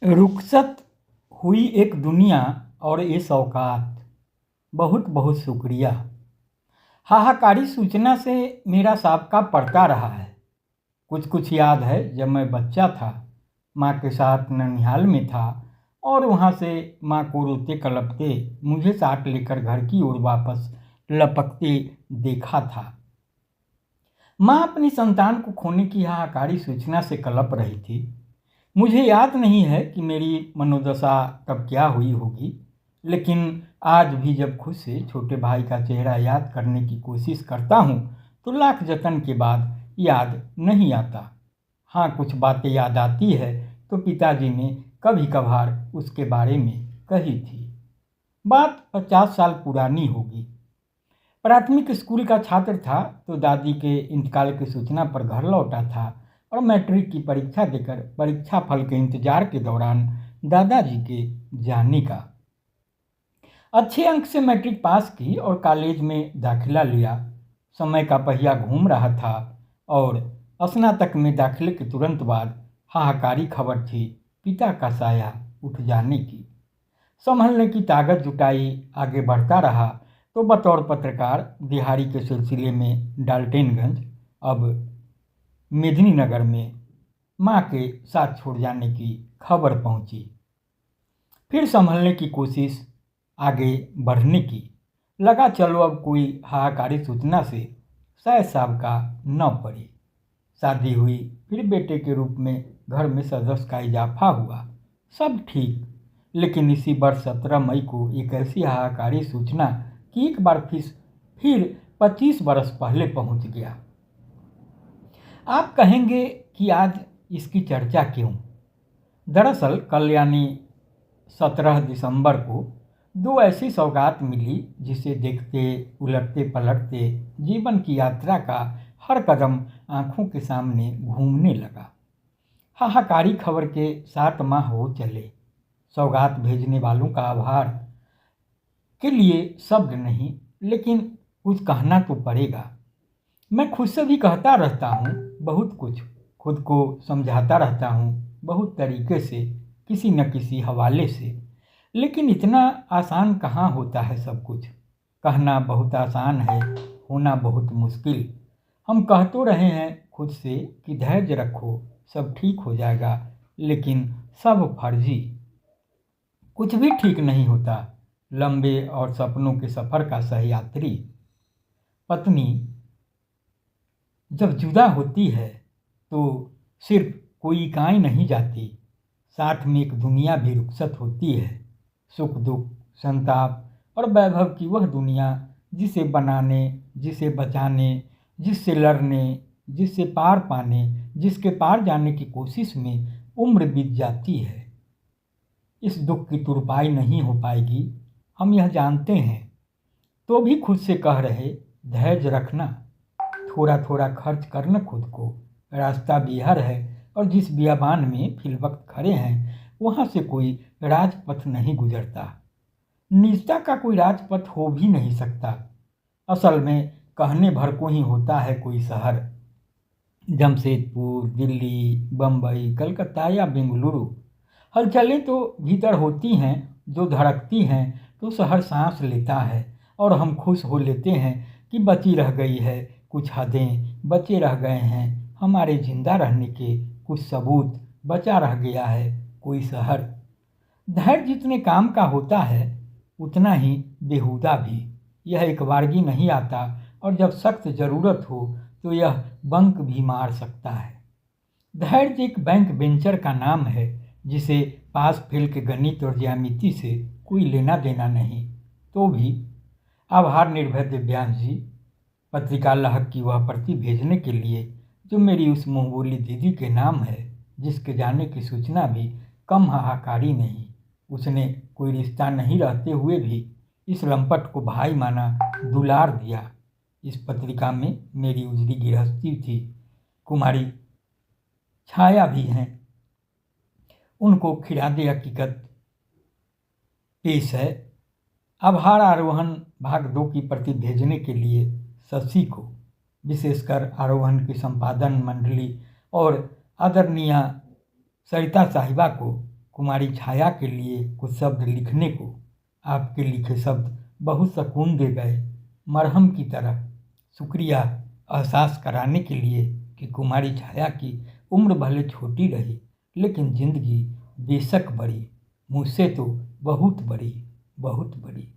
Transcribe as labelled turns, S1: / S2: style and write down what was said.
S1: रुखसत हुई एक दुनिया और ये सौगात, बहुत बहुत शुक्रिया। हाहाकारी सूचना से मेरा साबका पड़ता रहा है। कुछ कुछ याद है जब मैं बच्चा था, माँ के साथ ननिहाल में था और वहाँ से माँ को रोते कलपते मुझे साथ लेकर घर की ओर वापस लपकते देखा था। माँ अपनी संतान को खोने की हाहाकारी सूचना से कलप रही थी। मुझे याद नहीं है कि मेरी मनोदशा तब क्या हुई होगी, लेकिन आज भी जब खुद से छोटे भाई का चेहरा याद करने की कोशिश करता हूँ तो लाख जतन के बाद याद नहीं आता। हाँ, कुछ बातें याद आती है तो पिताजी ने कभी कभार उसके बारे में कही थी। बात 50 साल पुरानी होगी। प्राथमिक स्कूल का छात्र था तो दादी के इंतकाल की सूचना पर घर लौटा था और मैट्रिक की परीक्षा देकर परीक्षा फल के इंतजार के दौरान दादाजी के जाने का। अच्छे अंक से मैट्रिक पास की और कॉलेज में दाखिला लिया। समय का पहिया घूम रहा था और स्नातक में दाखिले के तुरंत बाद हाहाकारी खबर थी पिता का साया उठ जाने की। संभलने की ताकत जुटाई, आगे बढ़ता रहा तो बतौर पत्रकार दिहाड़ी के सिलसिले में डाल्टनगंज, अब मेदिनीनगर में माँ के साथ छोड़ जाने की खबर पहुँची। फिर संभलने की कोशिश, आगे बढ़ने की। लगा चलो अब कोई हाहाकारी सूचना से शायद साबका न पड़े। शादी हुई, फिर बेटे के रूप में घर में सदस्य का इजाफा हुआ, सब ठीक। लेकिन इसी वर्ष 17 मई को एक ऐसी हाहाकारी सूचना कि एक बार फिर 25 बरस पहले पहुंच गया। आप कहेंगे कि आज इसकी चर्चा क्यों? दरअसल कल यानी 17 दिसंबर को दो ऐसी सौगात मिली जिसे देखते उलटते पलटते जीवन की यात्रा का हर कदम आंखों के सामने घूमने लगा। हाहाकारी खबर के 7 माह हो चले। सौगात भेजने वालों का आभार के लिए शब्द नहीं, लेकिन कुछ कहना तो पड़ेगा। मैं खुद से भी कहता रहता हूँ बहुत कुछ, खुद को समझाता रहता हूँ बहुत तरीके से, किसी न किसी हवाले से। लेकिन इतना आसान कहाँ होता है सब कुछ। कहना बहुत आसान है, होना बहुत मुश्किल। हम कह तो रहे हैं खुद से कि धैर्य रखो, सब ठीक हो जाएगा, लेकिन सब फर्जी। कुछ भी ठीक नहीं होता। लंबे और सपनों के सफ़र का सहयात्री पत्नी जब जुदा होती है तो सिर्फ कोई इकाई नहीं जाती, साथ में एक दुनिया भी रुखसत होती है। सुख दुख, संताप और वैभव की वह दुनिया जिसे बनाने, जिसे बचाने, जिससे लड़ने, जिससे पार पाने, जिसके पार जाने की कोशिश में उम्र बीत जाती है। इस दुख की तुरपाई नहीं हो पाएगी, हम यह जानते हैं, तो भी खुद से कह रहे धैर्य रखना, थोड़ा थोड़ा खर्च करना खुद को। रास्ता बिहार है और जिस बियाबान में फिलवक्त खड़े हैं वहाँ से कोई राजपथ नहीं गुजरता। निजता का कोई राजपथ हो भी नहीं सकता। असल में कहने भर को ही होता है कोई शहर। जमशेदपुर, दिल्ली, बम्बई, कलकत्ता या बेंगलुरु, हलचलें तो भीतर होती हैं जो धड़कती हैं तो शहर सांस लेता है और हम खुश हो लेते हैं कि बची रह गई है कुछ हदें, बचे रह गए हैं हमारे जिंदा रहने के कुछ सबूत, बचा रह गया है कोई शहर। धैर्य जितने काम का होता है उतना ही बेहुदा भी। यह एक बारगी नहीं आता और जब सख्त ज़रूरत हो तो यह बंक भी मार सकता है। धैर्य एक बैंक बेंचर का नाम है जिसे पास फेल के गणित और ज्यामिति से कोई लेना देना नहीं। तो भी आभार निर्भय दिव्यांश जी, पत्रिका लहक की वह प्रति भेजने के लिए जो मेरी उस मुँहबोली दीदी के नाम है, जिसके जाने की सूचना भी कम हाहाकारी नहीं। उसने कोई रिश्ता नहीं रहते हुए भी इस लंपट को भाई माना, दुलार दिया। इस पत्रिका में मेरी उजली गृहस्थी थी, कुमारी छाया भी हैं, उनको खिरादे हकीकत पेश है। आभार आरोहण भाग 2 की प्रति भेजने के लिए शशि को, विशेषकर आरोहण की संपादन मंडली और आदरणीय सरिता साहिबा को, कुमारी छाया के लिए कुछ शब्द लिखने को। आपके लिखे शब्द बहुत सुकून दे गए, मरहम की तरह। शुक्रिया एहसास कराने के लिए कि कुमारी छाया की उम्र भले छोटी रही, लेकिन ज़िंदगी बेशक बड़ी, मुझसे तो बहुत बड़ी, बहुत बड़ी।